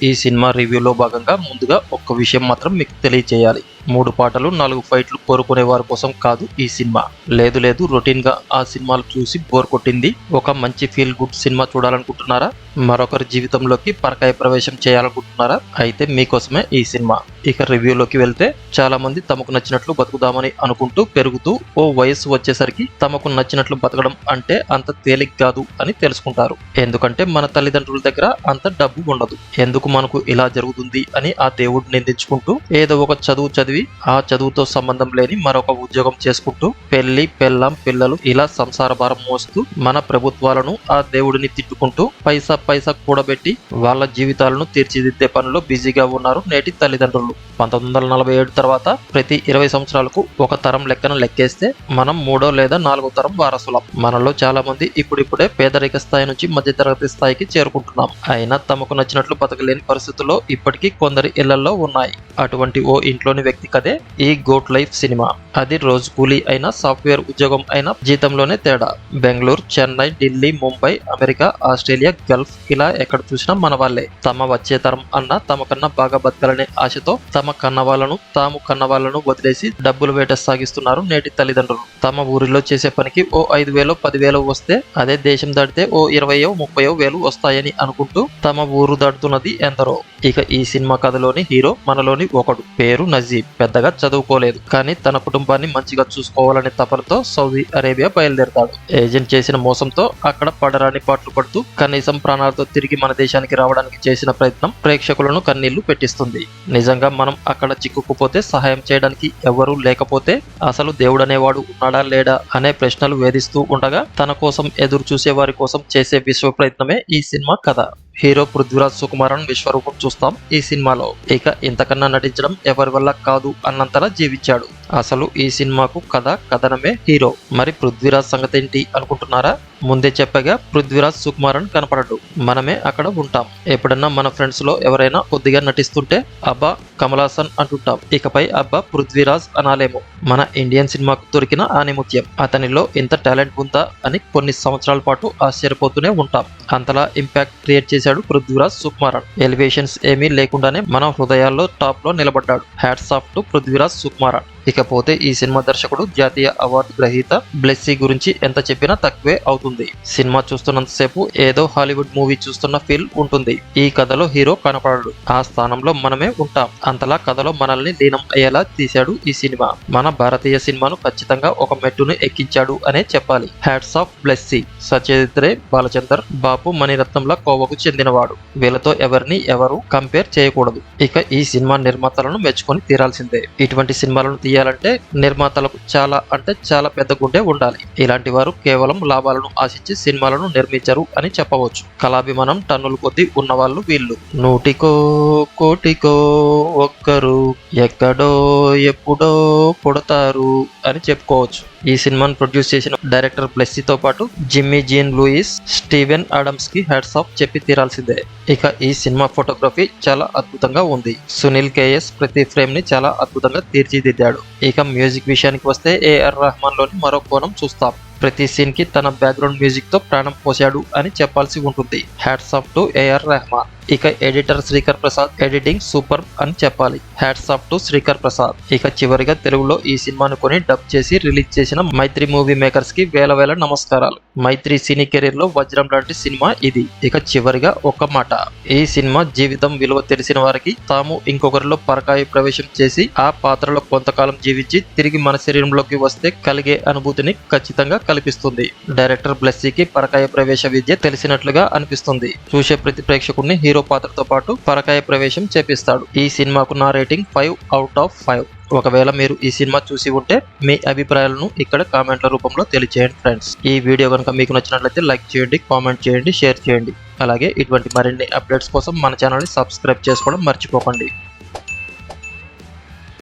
ఈ సినిమా రివ్యూలో భాగంగా ముందుగా ఒక్క విషయం మాత్రం మీకు తెలియజేయాలి. 3 పాటలు 4 ఫైట్లు కోరుకునే వారి కోసం కాదు ఈ సినిమా. లేదు రొటీన్ గా ఆ సినిమాలు చూసి బోర్ కొట్టింది, ఒక మంచి ఫీల్ గుడ్ సినిమా చూడాలనుకుంటున్నారా, మరొకరి జీవితంలోకి పరకాయ ప్రవేశం చేయాలనుకుంటున్నారా, అయితే మీకోసమే ఈ సినిమా. ఇక రివ్యూలోకి వెళ్తే, చాలా మంది తమకు నచ్చినట్లు బతుకుదామని అనుకుంటూ పెరుగుతూ ఓ వయస్సు వచ్చేసరికి తమకు నచ్చినట్లు బతకడం అంటే అంత తేలిక కాదు అని తెలుసుకుంటారు. ఎందుకంటే మన తల్లిదండ్రుల దగ్గర అంత డబ్బు ఉండదు. ఎందుకు మనకు ఇలా జరుగుతుంది అని ఆ దేవుడు నిందించుకుంటూ ఏదో ఒక చదువు చదివి ఆ చదువుతో సంబంధం లేని మరొక ఉద్యోగం చేసుకుంటూ పెళ్లి పెళ్ళాం పిల్లలు ఇలా సంసార భారం మోస్తూ మన ప్రభుత్వాలను ఆ దేవుడిని తిట్టుకుంటూ పైసా కూడబెట్టి వాళ్ళ జీవితాలను తీర్చిదిద్దే పనిలో బిజీగా ఉన్నారు నేటి తల్లిదండ్రులు. 1947 తర్వాత ప్రతి 20 సంవత్సరాలకు ఒక తరం లెక్కన లెక్కేస్తే మనం 3వ లేదా 4వ తరం వారసులం. మనలో చాలా మంది ఇప్పుడిప్పుడే పేదరిక స్థాయి నుంచి మధ్యతరగతి స్థాయికి చేరుకుంటున్నాం. అయినా తమకు నచ్చినట్లు బతకలేని పరిస్థితుల్లో ఇప్పటికీ కొందరి ఇళ్లలో ఉన్నాయి. అటువంటి ఓ ఇంట్లోని వ్యక్తి కదే ఈ గోట్ లైఫ్ సినిమా. అది రోజు కూలీ అయినా, సాఫ్ట్వేర్ ఉద్యోగం అయినా జీతంలోనే తేడా. Bengaluru, Chennai, Delhi, Mumbai, America, Australia, Gulf ఇలా ఎక్కడ చూసినా మన వాళ్ళే. తమ వచ్చే తరం అన్న తమకన్నా బాగా బతకాలనే ఆశతో తమ తాము కన్నవాళ్లను వదిలేసి డబ్బులు వేట సాగిస్తున్నారు నేటి తల్లిదండ్రులు. తమ ఊరిలో చేసే పనికి ఓ 5,000 10,000 వస్తే అదే దేశం దాటితే ఓ 20,000 30,000 వస్తాయని అనుకుంటూ తమ ఊరు దాటుతున్నది ఎందరో. ఇక ఈ సినిమా కథలోని హీరో మనలోని ఒకడు, పేరు నజీబ్. పెద్దగా చదువుకోలేదు, కానీ తన కుటుంబాన్ని మంచిగా చూసుకోవాలనే తపనతో సౌదీ అరేబియా బయలుదేరతాడు. ఏజెంట్ చేసిన మోసంతో అక్కడ పడరాని పాటలు పడుతూ కనీసం ప్రాణాలతో తిరిగి మన దేశానికి రావడానికి చేసిన ప్రయత్నం ప్రేక్షకులను కన్నీళ్లు పెట్టిస్తుంది. నిజంగా మనం అక్కడ చిక్కుకుపోతే సహాయం చేయడానికి ఎవరూ లేకపోతే అసలు దేవుడనేవాడు ఉన్నాడా లేడా అనే ప్రశ్నలు వేధిస్తూ ఉండగా తన కోసం ఎదురు చూసే వారి కోసం చేసే విశ్వ ప్రయత్నమే ఈ సినిమా కథ. హీరో పృథ్వీరాజ్ సుకుమారన్ విశ్వరూపం చూస్తాం ఈ సినిమాలో. ఇక ఇంతకన్నా నటించడం ఎవరి వల్ల కాదు అన్నంతలా జీవించాడు. అసలు ఈ సినిమాకు కథనమే హీరో. మరి పృథ్వీరాజ్ సంగతి ఏంటి అనుకుంటున్నారా? ముందే చెప్పగా పృథ్వీరాజ్ సుకుమారన్ కనపడడు, మనమే అక్కడ ఉంటాం. ఎప్పుడన్నా మన ఫ్రెండ్స్ లో ఎవరైనా కొద్దిగా నటిస్తుంటే అబ్బా కమల్ హాసన్ అంటుంటాం, ఇకపై అబ్బా పృథ్వీరాజ్ అనాలేమో. మన ఇండియన్ సినిమాకు దొరికిన ఆనిముత్యం. అతనిలో ఇంత టాలెంట్ ఉందా అని కొన్ని సంవత్సరాల పాటు ఆశ్చర్యపోతూనే ఉంటాం. అంతలా ఇంపాక్ట్ క్రియేట్ చేశాడు పృథ్వీరాజ్ సుకుమారన్. ఎలివేషన్స్ ఏమీ లేకుండానే మన హృదయాల్లో టాప్ లో నిలబడ్డాడు. Hats off to Prithviraj Sukumaran. ఇకపోతే ఈ సినిమా దర్శకుడు జాతీయ అవార్డు గ్రహీత బ్లెస్సీ గురించి ఎంత చెప్పినా తక్కువే అవుతుంది. సినిమా చూస్తున్నంతసేపు ఏదో హాలీవుడ్ మూవీ చూస్తున్న ఫీల్ ఉంటుంది. ఈ కథలో హీరో కనపడడు, ఆ స్థానంలో మనమే ఉంటాం. అంతలా కథలో మనల్ని లీనం అయ్యేలా తీశాడు ఈ సినిమా. మన భారతీయ సినిమాను ఖచ్చితంగా ఒక మెట్టును ఎక్కించాడు అనే చెప్పాలి. Hats off Blessy. సత్యజిత్ రే, బాలచందర్, బాపు మణిరత్నంల కోవకు చెందినవాడు. వీళ్ళతో ఎవరు కంపేర్ చేయకూడదు. ఇక ఈ సినిమా నిర్మాతలను మెచ్చుకొని తీరాల్సిందే. ఇటువంటి సినిమాలను తీయాలంటే నిర్మాతలకు చాలా పెద్ద గుండె ఉండాలి. ఇలాంటి వారు కేవలం లాభాలను ఆశించి సినిమాలను నిర్మించరు అని చెప్పవచ్చు. కళాభిమానం టన్నుల కొద్దీ ఉన్నవాళ్ళు వీళ్ళు. 100కో కోటికో ఒక్కరు ఎక్కడో ఎప్పుడో పుడతారు అని చెప్పుకోవచ్చు. ఈ సినిమాను ప్రొడ్యూస్ చేసిన డైరెక్టర్ బ్లెస్సీతో పాటు Jimmy Jean Louis, Steven Adams కి హ్యాట్స్ ఆఫ్ చెప్పి తీరాల్సిందే. ఇక ఈ సినిమా ఫోటోగ్రఫీ చాలా అద్భుతంగా ఉంది. సునీల్ కేఎస్ ప్రతి ఫ్రేమ్ ని చాలా అద్భుతంగా తీర్చిదిద్దాడు. ఇక మ్యూజిక్ విషయానికి వస్తే ఏఆర్ రెహమాన్ లోని మరో కోణం చూస్తాం. ప్రతి సీన్ కి తన బ్యాక్గ్రౌండ్ మ్యూజిక్ తో ప్రాణం పోశాడు అని చెప్పాల్సి ఉంటుంది. Hats off to A R Rahman. ఇక editor Sreekar Prasad editing super అని చెప్పాలి. Hats off to Sreekar Prasad. ఇక చివరిగా తెలుగులో ఈ సినిమాను కొని డబ్ చేసి రిలీజ్ చేసిన మైత్రి మూవీ మేకర్స్ కి వేల నమస్కారాలు. మైత్రి సినీ కెరీర్ లో వజ్రం లాంటి సినిమా ఇది. ఇక చివరిగా ఒక మాట, ఈ సినిమా జీవితం విలువ తెలిసిన వారికి తాము ఇంకొకరిలో పరకాయ ప్రవేశం చేసి ఆ పాత్రలో కొంతకాలం జీవించి తిరిగి మన శరీరంలోకి వస్తే కలిగే అనుభూతిని ఖచ్చితంగా కల్పిస్తుంది. డైరెక్టర్ బ్లెస్సీకి పరకాయ ప్రవేశ విద్య తెలిసినట్లుగా అనిపిస్తుంది. చూసే ప్రతి ప్రేక్షకుడిని హీరో పాత్రతో పాటు పరకాయ ప్రవేశం చేపిస్తాడు. ఈ సినిమాకు నా రేటింగ్ 5/5. ఒకవేళ మీరు ఈ సినిమా చూసి ఉంటే మీ అభిప్రాయాలను ఇక్కడ కామెంట్ల రూపంలో తెలియజేయండి ఫ్రెండ్స్. ఈ వీడియో కనుక మీకు నచ్చినట్లయితే లైక్ చేయండి, కామెంట్ చేయండి, షేర్ చేయండి. అలాగే ఇటువంటి మరిన్ని అప్డేట్స్ కోసం మన ఛానల్ని సబ్స్క్రైబ్ చేసుకోవడం మర్చిపోకండి.